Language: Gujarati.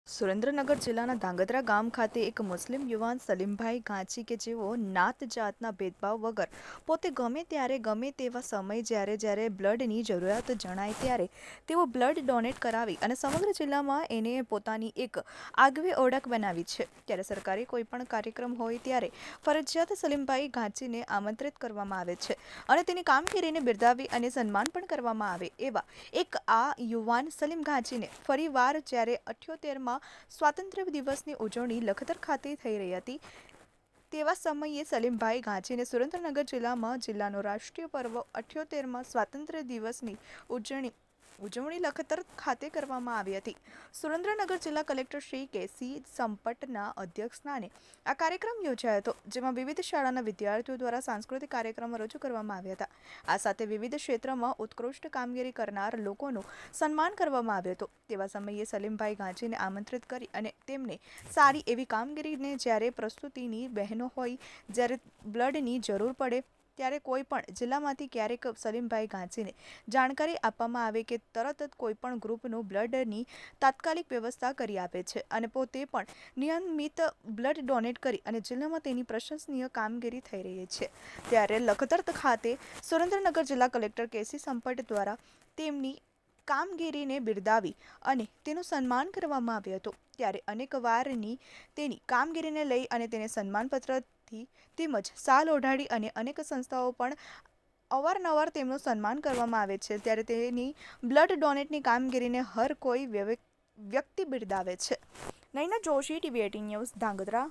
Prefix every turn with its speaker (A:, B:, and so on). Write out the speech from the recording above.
A: સુરેન્દ્રનગર જિલ્લાના ધાંગધ્રા ગામ ખાતે એક મુસ્લિમ યુવાન સલીમભાઈ ગાંચી કે જેઓ નાત જાતના ભેદભાવ વગર પોતે ગમે ત્યારે ગમે તેવા સમય જ્યારે બ્લડની જરૂરિયાત જણાય ત્યારે તેઓ બ્લડ ડોનેટ કરાવી અને સમગ્ર જિલ્લામાં એને પોતાની એક આગવી ઓળખ બનાવી છે। ત્યારે સરકારી કોઈપણ કાર્યક્રમ હોય ત્યારે ફરજિયાત સલીમભાઈ ગાંચીને આમંત્રિત કરવામાં આવે છે અને તેની કામગીરીને બિરદાવી અને સન્માન પણ કરવામાં આવે એવા એક આ યુવાન સલીમ ગાંચીને ફરીવાર જ્યારે 78માં સ્વાતંત્ર્ય દિવસની ઉજવણી લખતર ખાતે થઈ રહી હતી તેવા સમયે સલીમભાઈ ગાંચીને સુરેન્દ્રનગર જિલ્લામાં જિલ્લાનો રાષ્ટ્રીય પર્વ 78માં સ્વાતંત્ર્ય દિવસની ઉજવણી લખતર ખાતે કરવામાં આવી હતી। સુરેન્દ્રનગર જિલ્લા કલેક્ટર શ્રી કેસી સંપટના અધ્યક્ષસ્થાને આ કાર્યક્રમ યોજાયો હતો, જેમાં વિવિધ શાળાના વિદ્યાર્થીઓ દ્વારા સાંસ્કૃતિક કાર્યક્રમો રજૂ કરવામાં આવ્યા હતા। આ સાથે વિવિધ ક્ષેત્રમાં ઉત્કૃષ્ટ કામગીરી કરનાર લોકોનું સન્માન કરવામાં આવ્યું હતું। તેવા સમયે સલીમભાઈ ગાંચીને આમંત્રિત કરી અને તેમને સારી એવી કામગીરીને જ્યારે પ્રસ્તુતિની બહેનો હોય, જ્યારે બ્લડની જરૂર પડે ત્યારે કોઈ પણ જિલ્લામાંથી ક્યારેક સલીમભાઈ ગાંચીને જાણકારી આપવામાં આવે કે તરત જ કોઈપણ ગ્રુપનું બ્લડની તાત્કાલિક વ્યવસ્થા કરી આપે છે અને પોતે પણ નિયમિત બ્લડ ડોનેટ કરી અને જિલ્લામાં તેની પ્રશંસનીય કામગીરી થઈ રહી છે। ત્યારે લખતર ખાતે સુરેન્દ્રનગર જિલ્લા કલેક્ટર કેસી સંપટ દ્વારા તેમની કામગીરીને બિરદાવી અને તેનું સન્માન કરવામાં આવ્યું હતું। ત્યારે અનેકવારની તેની કામગીરીને લઈ અને તેને સન્માનપત્રથી તેમજ શાલ ઓઢાડી અને અનેક સંસ્થાઓ પણ અવારનવાર તેમનું સન્માન કરવામાં આવે છે। ત્યારે તેની બ્લડ ડોનેટની કામગીરીને હર કોઈ વ્યક્તિ બિરદાવે છે। Naina Joshi, TV18 news, Dhrangadhra.